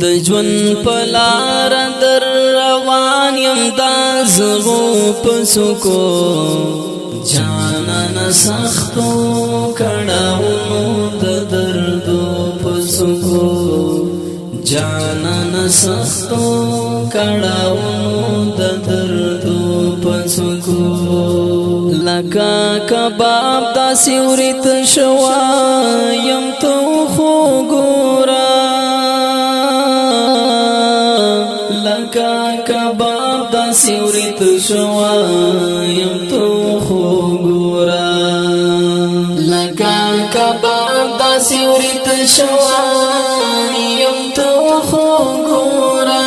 د ژوند پلار در روان یم دا زغو پسکو جانان سختو کړهونو د دردو پسکو جانان سختو کړهونو د دردو پسکو لکا کباب دا سیورت شوا یم تو خو ګورا لکا کباب دا سیورت شوا یم تو خو ګورا لکا کباب دا سیورت شوا یم تو خو ګورا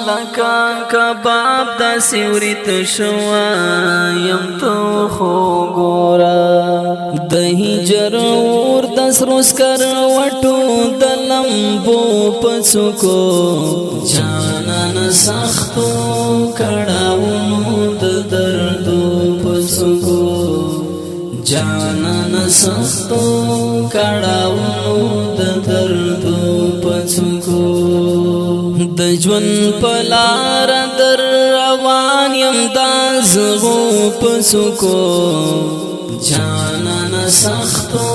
لکا کباب دا سیورت شوا یم تو خو ګورا دہی جرور دس روز کر وٹو دلمبو پسکو جانان سختو کڑاونو د دردو پسکو جانان سختو کڑاونو د دردو پسکو د ژوند پلار در روان یم دا زغو پسکو جانان سختو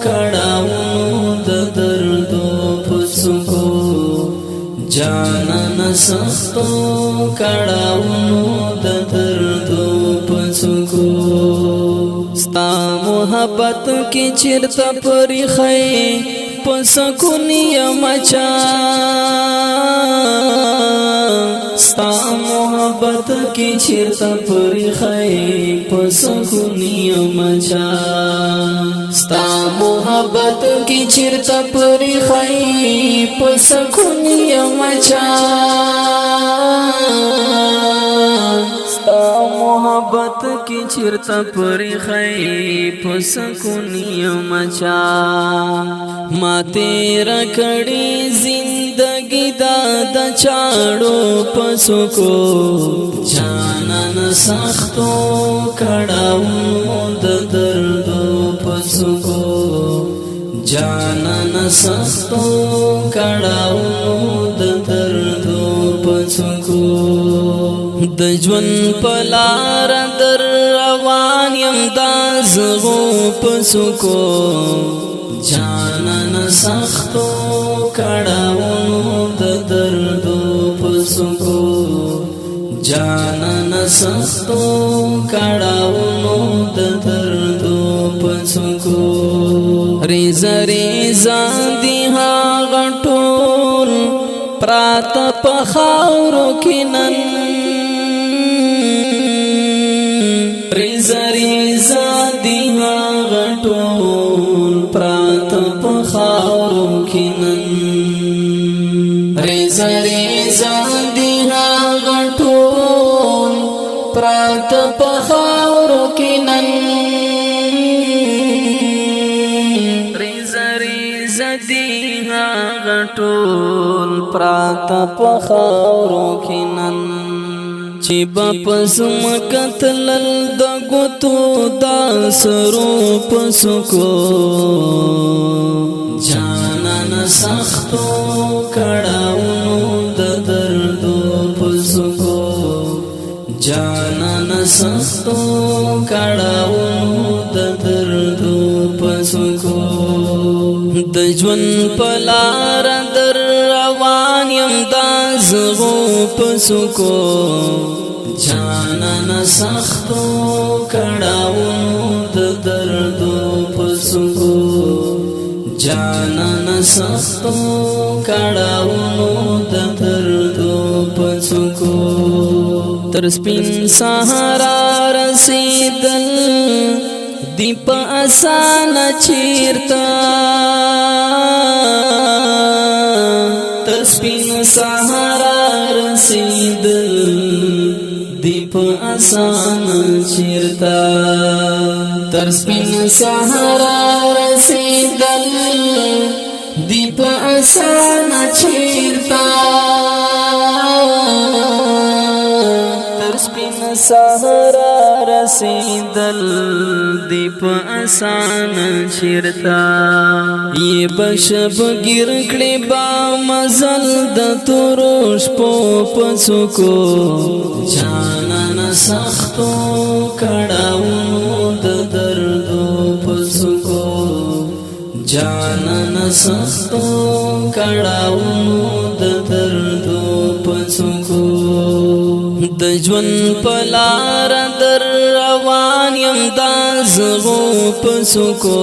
کڑاونو د دردو پسکو جانان سختو کڑاونو د دردو پسکو ستا محبت کی چرتا پری خی پسکونی مچا ستا محبت کی چرتا پری خی پسکونی مچا ستا محبت کی چرتا پری خی پسکونی مچا ستا محبت کی چرتا پری خی پسکونی مچا ما تیرا کڑی زندگی دا چاڑو پسکو جانان سختو کڑاونو د دردو پسکو جانان سختو کڑاونو د دردو پسکو د ژوند پلار در روان یم دا زغو پسکو جانان سختو کڑاونو د دردو پسکو جانان سختو کڑاونو د دردو پسکو ریزا ریزا دی هاغه ټول پرات په خاورو کې نن ریزا ریزا دی هاغه ټول پرات په خاورو کې نن ریزا ریزا دی هاغه ټول پرات په خاورو کې نن ریزا ریزا دی هاغه ټول پرات په خاورو کې نن چې باپس مکتلل د ګوتو دا سرو پسکو جانان سختو کڑاونو د دردو پسکو جانان سختو کڑاونو د دردو پسکو د ژوند پلار در روان یم دا زغو پسکو جانان سختو کڑاونو د دردو پسکو جانان سختو کڑاونو د دردو پسکو تر سپین سهارا رسیدل دی په آسان چیرتا تر سپین سهارا رسیدل دی په آسان چیرتا تر سپین سهارا رسیدل دی په آسان چیرتا تر سپین سهرا رسیدل دی په آسان چیرتا یې بشب ګر کړي با مزل د تورش پوڅو کو جانان سختو کړهونو د دردو پڅو کو جانان سختو کړهونو د دردو پڅو کو د ژوند پلار در روان یم دازغو پڅو کو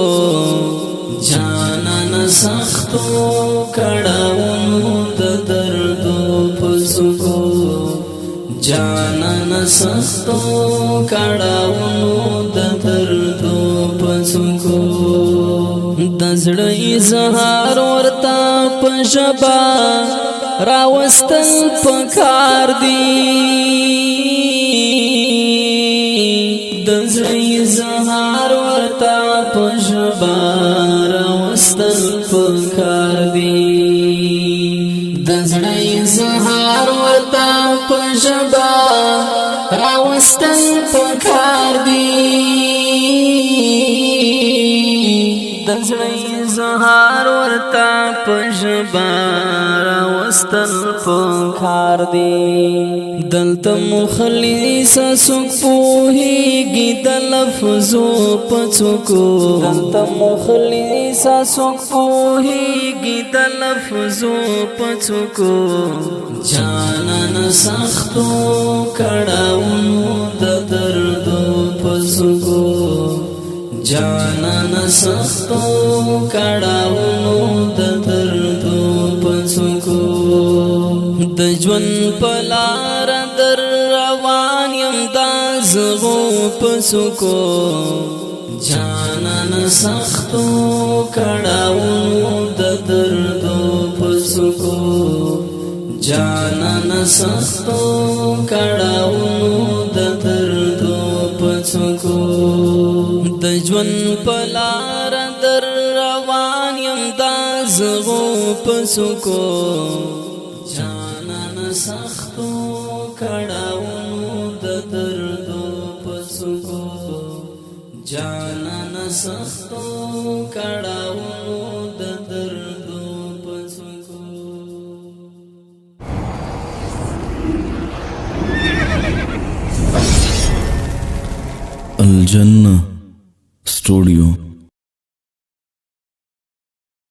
جانان سختو کړهونو د دردو پڅو کو جانان سختو کړهونو د دردو پڅو کو د زړه اظهار ورته په ژبه راوستل پکار دی د زړه اظهار ورته په ژبه راوستل پکار دی د زړه اظهار ورته په ژبه راوستل پکار دی د زړه اظهار ورته په ژبه راوستل پکار دی دلته مخلص څوک پوهیږي د لفظو په څوکو دلته مخلص څوک پوهیږي د لفظو په څوکو جانان سختو کړهونو د دردو په څوکو جانان سختو کړهونو د دردو پڅو کو د ژوند پلار در روان یم دازغو پڅو کو جانان سختو کړهونو د دردو پڅو کو جانان سختو کړهونو د دردو پڅو کو د ژوند پلار در روان یم دازغو پڅو کو جانان سختو کړهونو د دردو پڅو کو جانان سختو کړهونو د دردو پڅو کو الجنة स्टूडियो।